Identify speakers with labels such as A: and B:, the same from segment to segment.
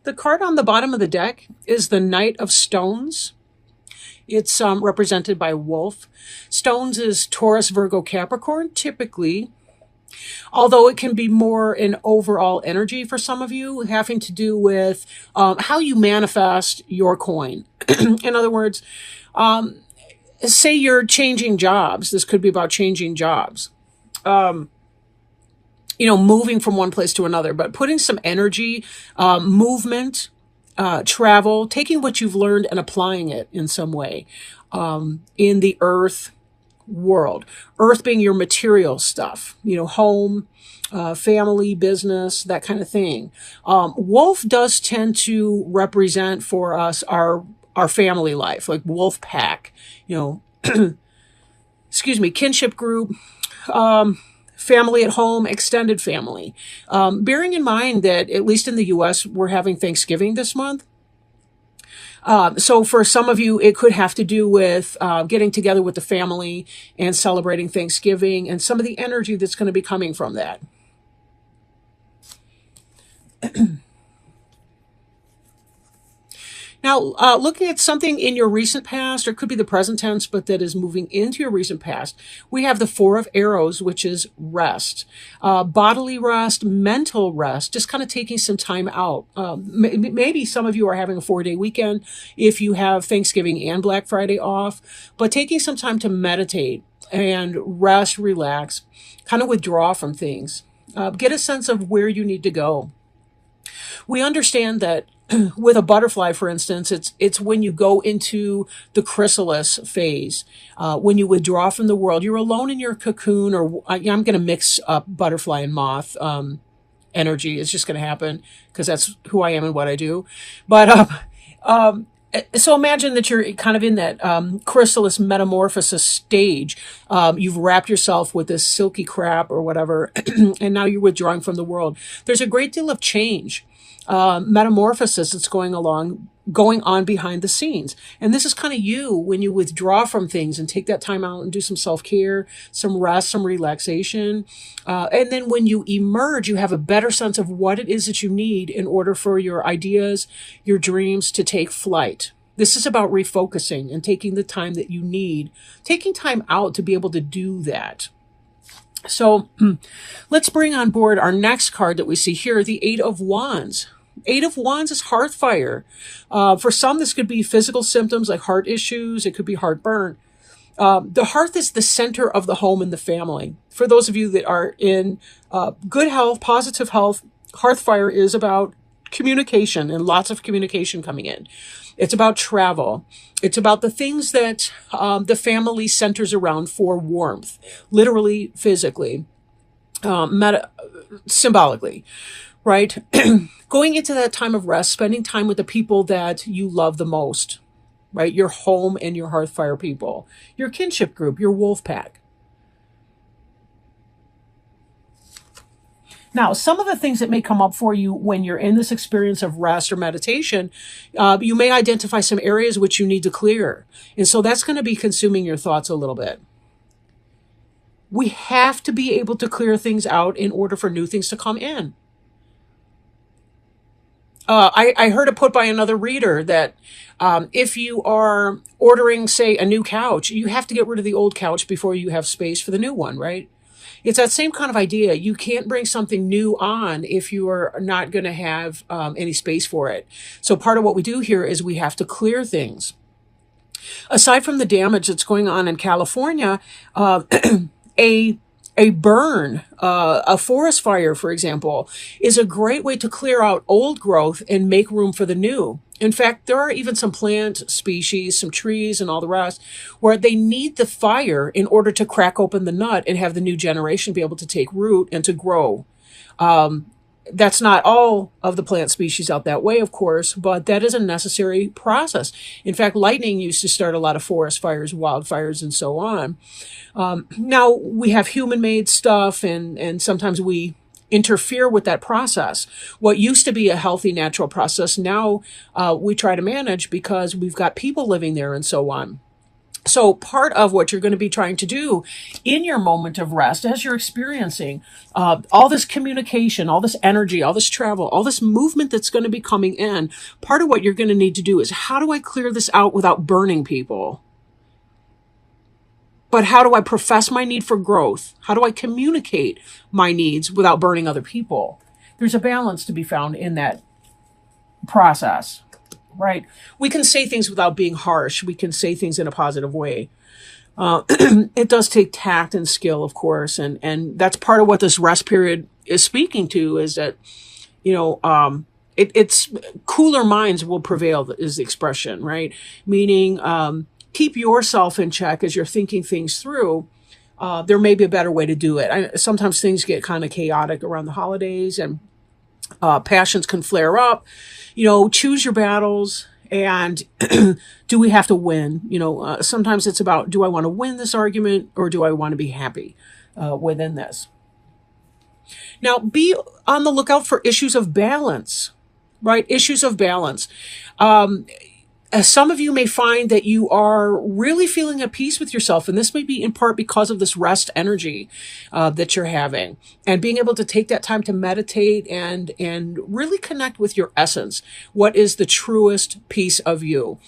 A: The card on the bottom of the deck is the Knight of Stones. It's represented by Wolf. Stones is Taurus, Virgo, Capricorn, typically, although it can be more an overall energy for some of you, having to do with how you manifest your coin. In other words, say you're changing jobs. This could be about changing jobs. Moving from one place to another, but putting some energy, movement, travel, taking what you've learned and applying it in some way in the earth world. Earth being your material stuff, home, family, business, that kind of thing. Wolf does tend to represent for us our family life, like wolf pack, excuse me, kinship group, family at home, extended family. Bearing in mind that, at least in the US, we're having Thanksgiving this month. So for some of you, it could have to do with getting together with the family and celebrating Thanksgiving and some of the energy that's going to be coming from that. Now, looking at something in your recent past, or it could be the present tense, but that is moving into your recent past, we have the Four of Arrows, which is rest, bodily rest, mental rest, just kind of taking some time out. Maybe some of you are having a 4-day weekend if you have Thanksgiving and Black Friday off, but taking some time to meditate and rest, relax, kind of withdraw from things. Get a sense of where you need to go. We understand that with a butterfly, for instance, it's when you go into the chrysalis phase, when you withdraw from the world, you're alone in your cocoon, or I'm going to mix up butterfly and moth energy. It's just going to happen because that's who I am and what I do. But so imagine that you're kind of in that chrysalis metamorphosis stage. You've wrapped yourself with this silky crap or whatever, and now you're withdrawing from the world. There's a great deal of change. Metamorphosis that's going on behind the scenes. And this is kind of you when you withdraw from things and take that time out and do some self-care, some rest, some relaxation. And then when you emerge, you have a better sense of what it is that you need in order for your ideas, your dreams to take flight. This is about refocusing and taking the time that you need, taking time out to be able to do that. So let's bring on board our next card that we see here, the Eight of Wands. Eight of Wands is hearth fire. For some, this could be physical symptoms like heart issues. It could be heartburn. The hearth is the center of the home and the family. For those of you that are in good health, positive health, hearth fire is about communication and lots of communication coming in. It's about travel. It's about the things that the family centers around for warmth, literally, physically, symbolically, right? Going into that time of rest, spending time with the people that you love the most, right? Your home and your hearth fire people, your kinship group, your wolf pack. Now, some of the things that may come up for you when you're in this experience of rest or meditation, you may identify some areas which you need to clear. And so that's going to be consuming your thoughts a little bit. We have to be able to clear things out in order for new things to come in. I heard it put by another reader that if you are ordering, say, a new couch, you have to get rid of the old couch before you have space for the new one, right? It's that same kind of idea. You can't bring something new on if you are not going to have any space for it. So part of what we do here is we have to clear things. Aside from the damage that's going on in California, a burn, a forest fire, for example, is a great way to clear out old growth and make room for the new. In fact, there are even some plant species, some trees and all the rest, where they need the fire in order to crack open the nut and have the new generation be able to take root and to grow. That's not all of the plant species out that way, of course, but that is a necessary process. In fact, lightning used to start a lot of forest fires, wildfires, and so on. Now, we have human-made stuff, and sometimes we interfere with that process. What used to be a healthy, natural process, now we try to manage because we've got people living there and so on. So part of what you're going to be trying to do in your moment of rest, as you're experiencing all this communication, all this energy, all this travel, all this movement that's going to be coming in, part of what you're going to need to do is, how do I clear this out without burning people? But how do I profess my need for growth? How do I communicate my needs without burning other people? There's a balance to be found in that process. Right. We can say things without being harsh. We can say things in a positive way. It does take tact and skill, of course. And that's part of what this rest period is speaking to, is that, it's cooler minds will prevail is the expression, right? Meaning, keep yourself in check as you're thinking things through. There may be a better way to do it. Sometimes things get kind of chaotic around the holidays, and passions can flare up. Choose your battles. And do we have to win? Sometimes it's about, do I want to win this argument, or do I want to be happy within this? Now, be on the lookout for issues of balance, right? Issues of balance. Some of you may find that you are really feeling at peace with yourself, and this may be in part because of this rest energy that you're having, and being able to take that time to meditate and really connect with your essence. What is the truest piece of you?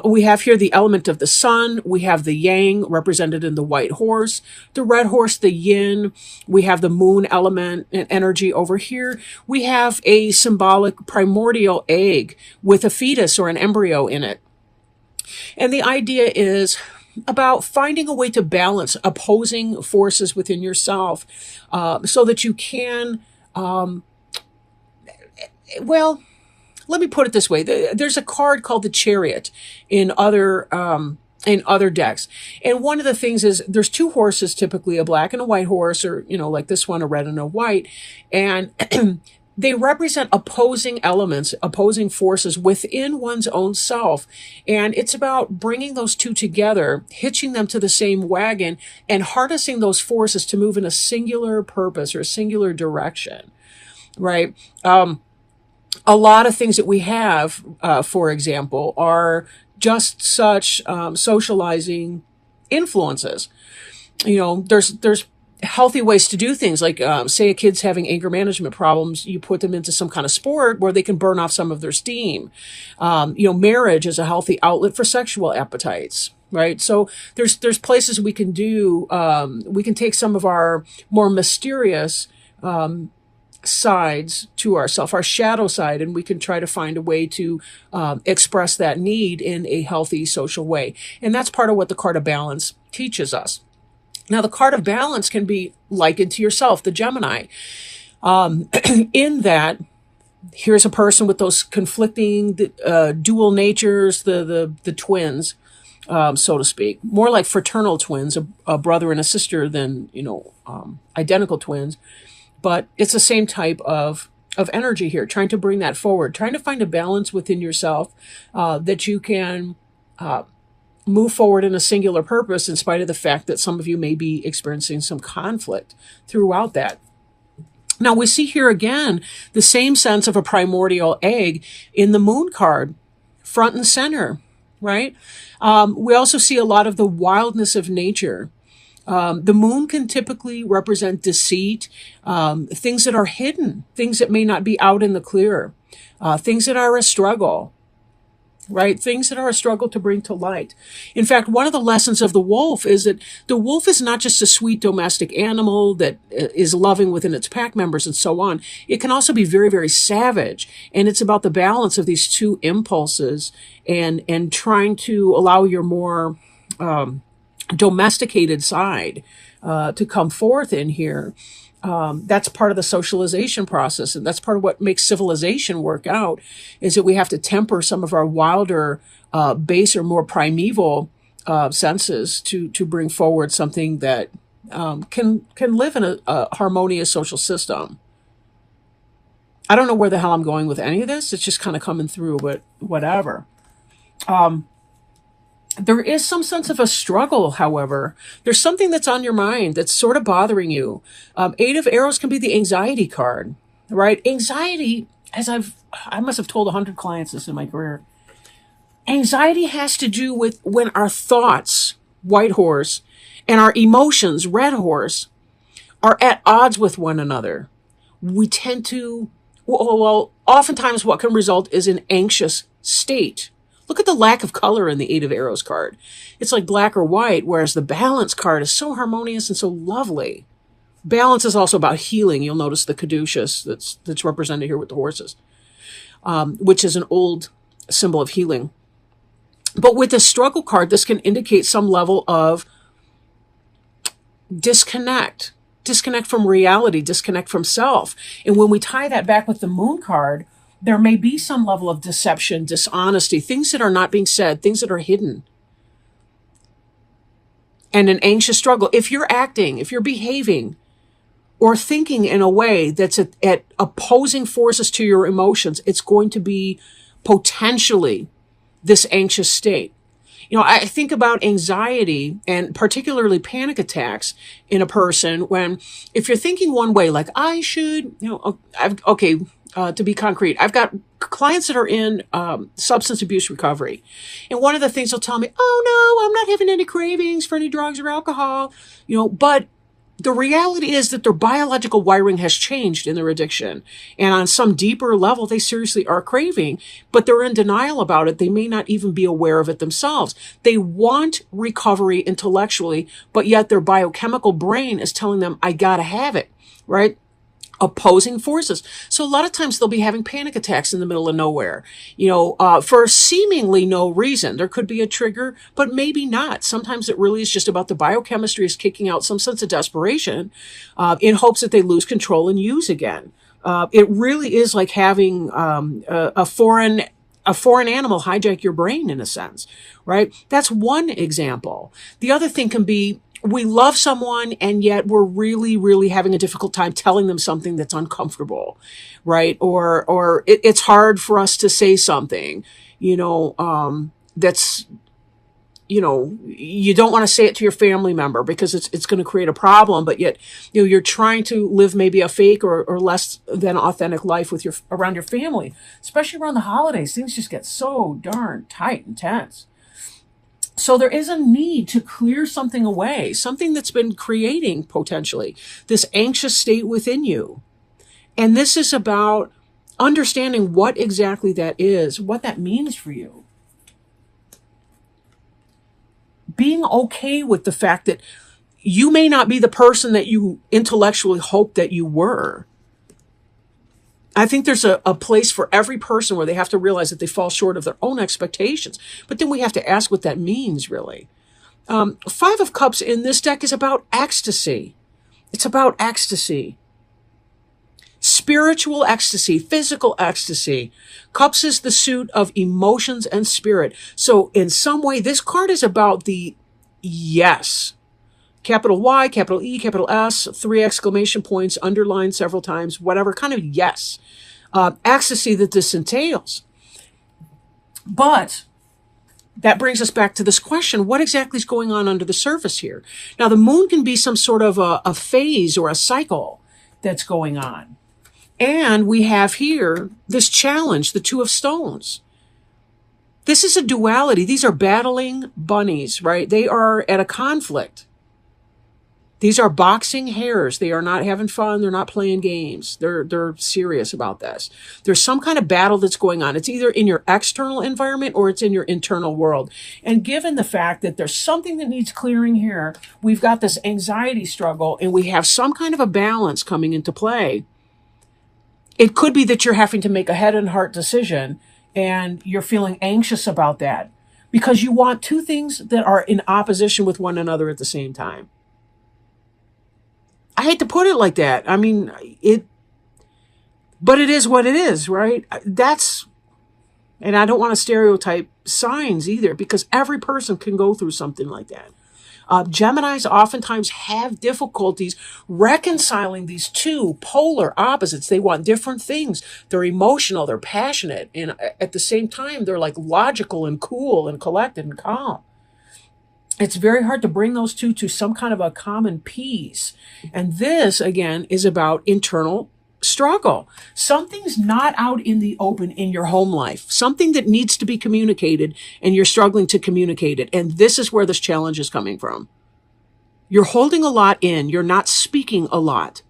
A: We have here the element of the sun. We have the yang represented in the white horse, the red horse, the yin. We have the moon element and energy over here. We have a symbolic primordial egg with a fetus or an embryo in it. And the idea is about finding a way to balance opposing forces within yourself, so that you can, let me put it this way. There's a card called the Chariot in other decks. And one of the things is, there's two horses, typically a black and a white horse, or, like this one, a red and a white. And they represent opposing elements, opposing forces within one's own self. And it's about bringing those two together, hitching them to the same wagon, and harnessing those forces to move in a singular purpose or a singular direction, right? A lot of things that we have, for example, are just such socializing influences. There's healthy ways to do things, like say a kid's having anger management problems, you put them into some kind of sport where they can burn off some of their steam. Marriage is a healthy outlet for sexual appetites, right? So there's places we can do, we can take some of our more mysterious sides to ourselves, our shadow side, and we can try to find a way to express that need in a healthy social way. And that's part of what the card of balance teaches us. Now, the card of balance can be likened to yourself, the Gemini, in that here's a person with those conflicting dual natures, the twins, so to speak, more like fraternal twins, a brother and a sister than, identical twins. But it's the same type of energy here, trying to bring that forward, trying to find a balance within yourself that you can move forward in a singular purpose, in spite of the fact that some of you may be experiencing some conflict throughout that. Now, we see here again the same sense of a primordial egg in the moon card, front and center, right? We also see a lot of the wildness of nature. The moon can typically represent deceit, things that are hidden, things that may not be out in the clear, things that are a struggle, right? Things that are a struggle to bring to light. In fact, one of the lessons of the wolf is that the wolf is not just a sweet domestic animal that is loving within its pack members and so on. It can also be very, very savage. And it's about the balance of these two impulses and trying to allow your more domesticated side to come forth in here. That's part of the socialization process, and that's part of what makes civilization work out, is that we have to temper some of our wilder, baser, more primeval senses to bring forward something that can live in a harmonious social system. I don't know where the hell I'm going with any of this. It's just kind of coming through, but whatever. There is some sense of a struggle, however. There's something that's on your mind that's sort of bothering you. Eight of Arrows can be the anxiety card, right? Anxiety, as I must have told 100 clients this in my career. Anxiety has to do with when our thoughts white horse, and our emotions, red horse, are at odds with one another, we tend to, well, oftentimes what can result is an anxious state. Look at the lack of color in the Eight of Arrows card. It's like black or white, whereas the Balance card is so harmonious and so lovely. Balance is also about healing. You'll notice the caduceus that's represented here with the horses, which is an old symbol of healing. But with the Struggle card, this can indicate some level of disconnect from reality, disconnect from self. And when we tie that back with the Moon card, there may be some level of deception, dishonesty, things that are not being said, things that are hidden, and an anxious struggle. If you're acting, if you're behaving or thinking in a way that's at opposing forces to your emotions, it's going to be potentially this anxious state. You know, I think about anxiety and particularly panic attacks in a person when, if you're thinking one way, like I should, to be concrete, I've got clients that are in substance abuse recovery. And one of the things they'll tell me, oh no, I'm not having any cravings for any drugs or alcohol, but the reality is that their biological wiring has changed in their addiction. And on some deeper level, they seriously are craving, but they're in denial about it. They may not even be aware of it themselves. They want recovery intellectually, but yet their biochemical brain is telling them, I gotta have it, right? Opposing forces. So a lot of times they'll be having panic attacks in the middle of nowhere, for seemingly no reason. There could be a trigger, but maybe not. Sometimes it really is just about the biochemistry is kicking out some sense of desperation in hopes that they lose control and use again. It really is like having a foreign animal hijack your brain in a sense, right? That's one example. The other thing can be, we love someone and yet we're really, really having a difficult time telling them something that's uncomfortable, right? Or it's hard for us to say something, that's, you don't want to say it to your family member because it's going to create a problem, but yet, you're trying to live maybe a fake or less than authentic life with around your family, especially around the holidays. Things just get so darn tight and tense. So there is a need to clear something away, something that's been creating potentially this anxious state within you. And this is about understanding what exactly that is, what that means for you. Being okay with the fact that you may not be the person that you intellectually hoped that you were. I think there's a place for every person where they have to realize that they fall short of their own expectations. But then we have to ask what that means, really. Five of Cups in this deck is about ecstasy. It's about ecstasy. Spiritual ecstasy, physical ecstasy. Cups is the suit of emotions and spirit. So in some way, this card is about the yes. Capital Y, capital E, capital S, 3 exclamation points, underlined several times, whatever kind of yes. Ecstasy that this entails. But that brings us back to this question, what exactly is going on under the surface here? Now, the moon can be some sort of a phase or a cycle that's going on. And we have here this challenge, the Two of Stones. This is a duality. These are battling bunnies, right? They are at a conflict. These are boxing hares. They are not having fun. They're not playing games. They're serious about this. There's some kind of battle that's going on. It's either in your external environment or it's in your internal world. And given the fact that there's something that needs clearing here, we've got this anxiety struggle and we have some kind of a balance coming into play. It could be that you're having to make a head and heart decision and you're feeling anxious about that because you want two things that are in opposition with one another at the same time. I hate to put it like that. I mean, but it is what it is, right? And I don't want to stereotype signs either because every person can go through something like that. Geminis oftentimes have difficulties reconciling these two polar opposites. They want different things. They're emotional, they're passionate, and at the same time, they're like logical and cool and collected and calm. It's very hard to bring those two to some kind of a common peace. And this, again, is about internal struggle. Something's not out in the open in your home life, something that needs to be communicated, and you're struggling to communicate it. And this is where this challenge is coming from. You're holding a lot in. You're not speaking a lot.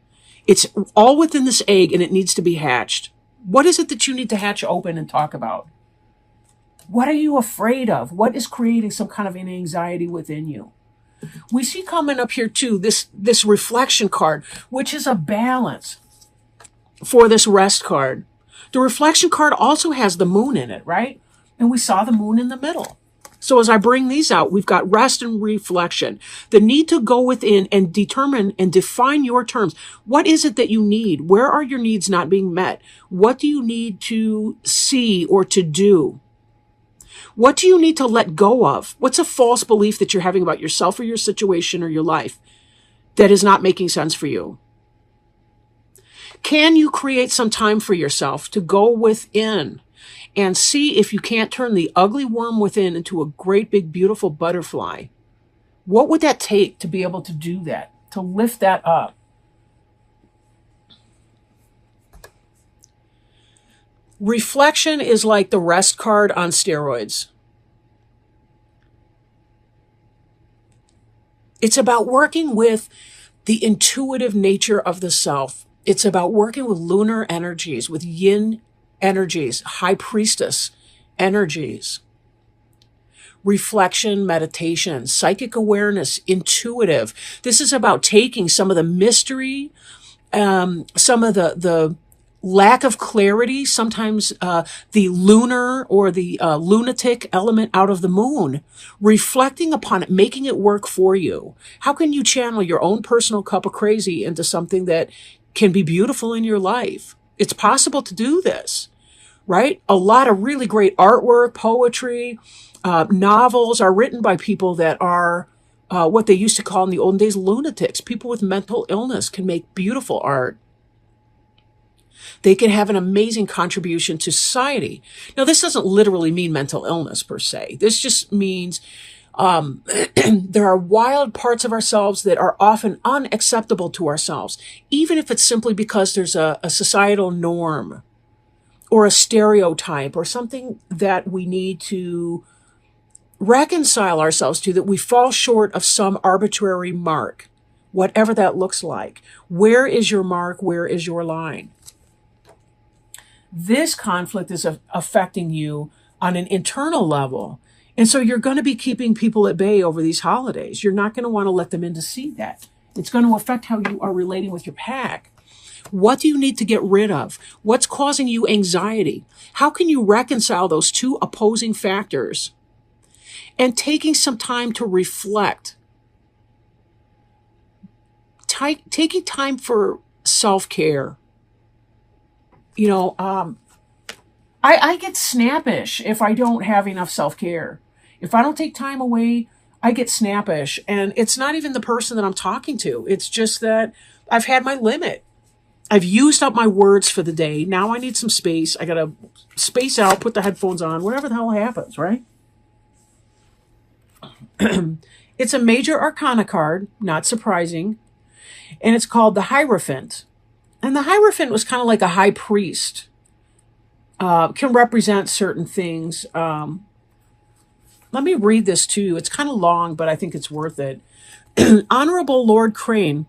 A: It's all within this egg, and it needs to be hatched. What is it that you need to hatch open and talk about? What are you afraid of? What is creating some kind of an anxiety within you? We see coming up here too, this reflection card, which is a balance for this rest card. The reflection card also has the moon in it, right? And we saw the moon in the middle. So as I bring these out, we've got rest and reflection. The need to go within and determine and define your terms. What is it that you need? Where are your needs not being met? What do you need to see or to do? What do you need to let go of? What's a false belief that you're having about yourself or your situation or your life that is not making sense for you? Can you create some time for yourself to go within and see if you can't turn the ugly worm within into a great big beautiful butterfly? What would that take to be able to do that, to lift that up? Reflection is like the rest card on steroids. It's about working with the intuitive nature of the self. It's about working with lunar energies, with yin energies, high priestess energies. Reflection, meditation, psychic awareness, intuitive. This is about taking some of the mystery, some of the lack of clarity, sometimes the lunar or the lunatic element out of the moon, reflecting upon it, making it work for you. How can you channel your own personal cup of crazy into something that can be beautiful in your life? It's possible to do this, right? A lot of really great artwork, poetry, novels are written by people that are what they used to call in the olden days lunatics. People with mental illness can make beautiful art. They can have an amazing contribution to society. Now, this doesn't literally mean mental illness per se. This just means there are wild parts of ourselves that are often unacceptable to ourselves, even if it's simply because there's a societal norm or a stereotype or something that we need to reconcile ourselves to, that we fall short of some arbitrary mark, whatever that looks like. Where is your mark? Where is your line? This conflict is affecting you on an internal level. And so you're going to be keeping people at bay over these holidays. You're not going to want to let them in to see that. It's going to affect how you are relating with your pack. What do you need to get rid of? What's causing you anxiety? How can you reconcile those two opposing factors? And taking some time to reflect. Taking time for self-care. You know, I get snappish if I don't have enough self-care. If I don't take time away, I get snappish. And it's not even the person that I'm talking to. It's just that I've had my limit. I've used up my words for the day. Now I need some space. I got to space out, put the headphones on, whatever the hell happens, right? It's a major arcana card, not surprising. And it's called the Hierophant. And the Hierophant was kind of like a high priest. Can represent certain things. Let me read this to you. It's kind of long, but I think it's worth it. Honorable Lord Crane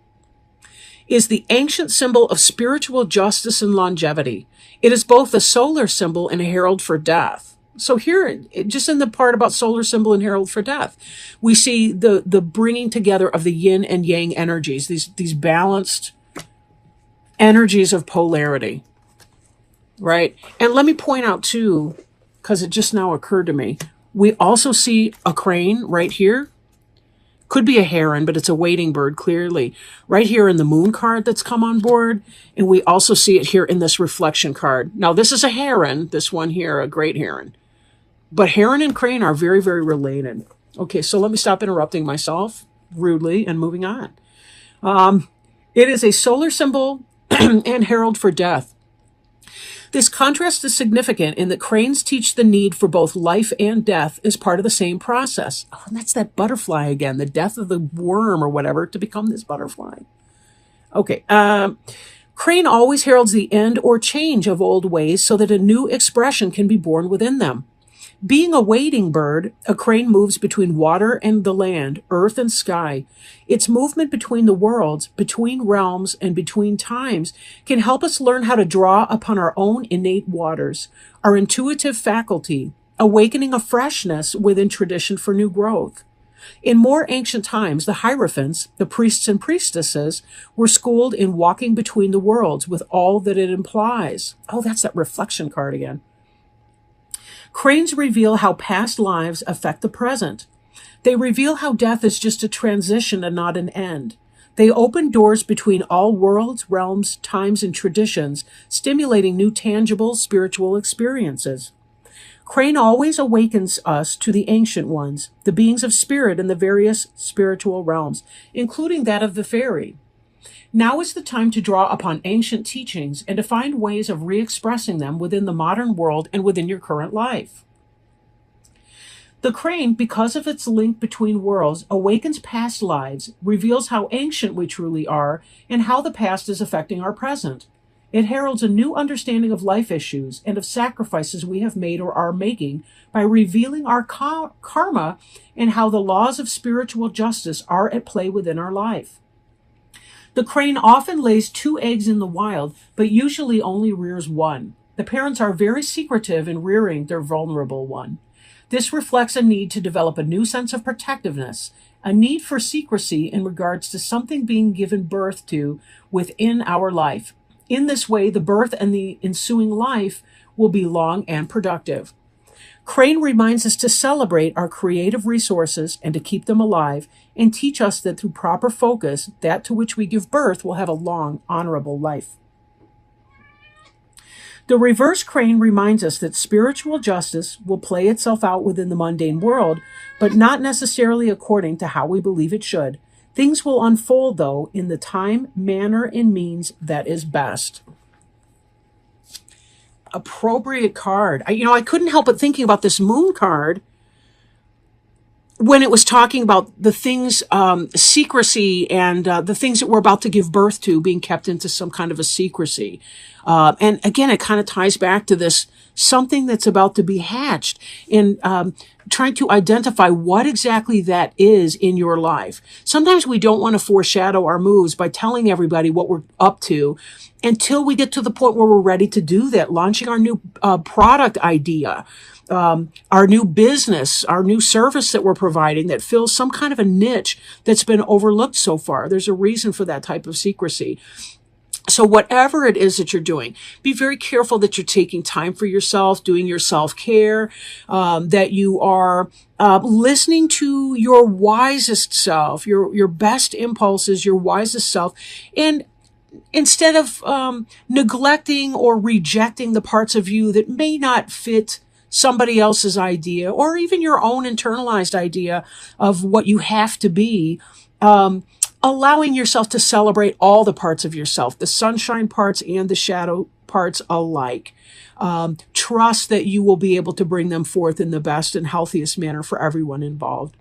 A: is the ancient symbol of spiritual justice and longevity. It is both a solar symbol and a herald for death. So here, just in the part about solar symbol and herald for death, we see the bringing together of the yin and yang energies, these balanced energies of polarity, right? And let me point out too, because it just now occurred to me, we also see a crane right here. Could be a heron, but it's a wading bird, clearly. Right here in the moon card that's come on board. And we also see it here in this reflection card. Now, this is a heron, this one here, a great heron. But heron and crane are very, very related. Okay, so let me stop interrupting myself rudely and moving on. It is a solar symbol and herald for death. This contrast is significant in that cranes teach the need for both life and death as part of the same process. Oh, and that's that butterfly again, the death of the worm or whatever to become this butterfly. Okay. Crane always heralds the end or change of old ways so that a new expression can be born within them. Being a wading bird, a crane moves between water and the land, earth and sky. Its movement between the worlds, between realms, and between times can help us learn how to draw upon our own innate waters, our intuitive faculty, awakening a freshness within tradition for new growth. In more ancient times, the Hierophants, the priests and priestesses, were schooled in walking between the worlds with all that it implies. Oh, that's that reflection card again. Cranes reveal how past lives affect the present. They reveal how death is just a transition and not an end. They open doors between all worlds, realms, times, and traditions, stimulating new tangible spiritual experiences. Crane always awakens us to the ancient ones, the beings of spirit in the various spiritual realms, including that of the fairy. Now is the time to draw upon ancient teachings and to find ways of re-expressing them within the modern world and within your current life. The crane, because of its link between worlds, awakens past lives, reveals how ancient we truly are, and how the past is affecting our present. It heralds a new understanding of life issues and of sacrifices we have made or are making by revealing our karma and how the laws of spiritual justice are at play within our life. The crane often lays 2 eggs in the wild, but usually only rears one. The parents are very secretive in rearing their vulnerable one. This reflects a need to develop a new sense of protectiveness, a need for secrecy in regards to something being given birth to within our life. In this way, the birth and the ensuing life will be long and productive. Crane reminds us to celebrate our creative resources and to keep them alive, and teach us that through proper focus, that to which we give birth will have a long, honorable life. The reverse crane reminds us that spiritual justice will play itself out within the mundane world, but not necessarily according to how we believe it should. Things will unfold, though, in the time, manner, and means that is best. Appropriate card. I couldn't help but thinking about this moon card when it was talking about the things, secrecy, and the things that we're about to give birth to being kept into some kind of a secrecy. And again, it kind of ties back to this something that's about to be hatched, and trying to identify what exactly that is in your life. Sometimes we don't want to foreshadow our moves by telling everybody what we're up to until we get to the point where we're ready to do that, launching our new product idea, our new business, our new service that we're providing that fills some kind of a niche that's been overlooked so far. There's a reason for that type of secrecy. So whatever it is that you're doing, be very careful that you're taking time for yourself, doing your self-care, that you are listening to your wisest self, your best impulses, your wisest self, and instead of neglecting or rejecting the parts of you that may not fit somebody else's idea or even your own internalized idea of what you have to be, allowing yourself to celebrate all the parts of yourself, the sunshine parts and the shadow parts alike. Trust that you will be able to bring them forth in the best and healthiest manner for everyone involved.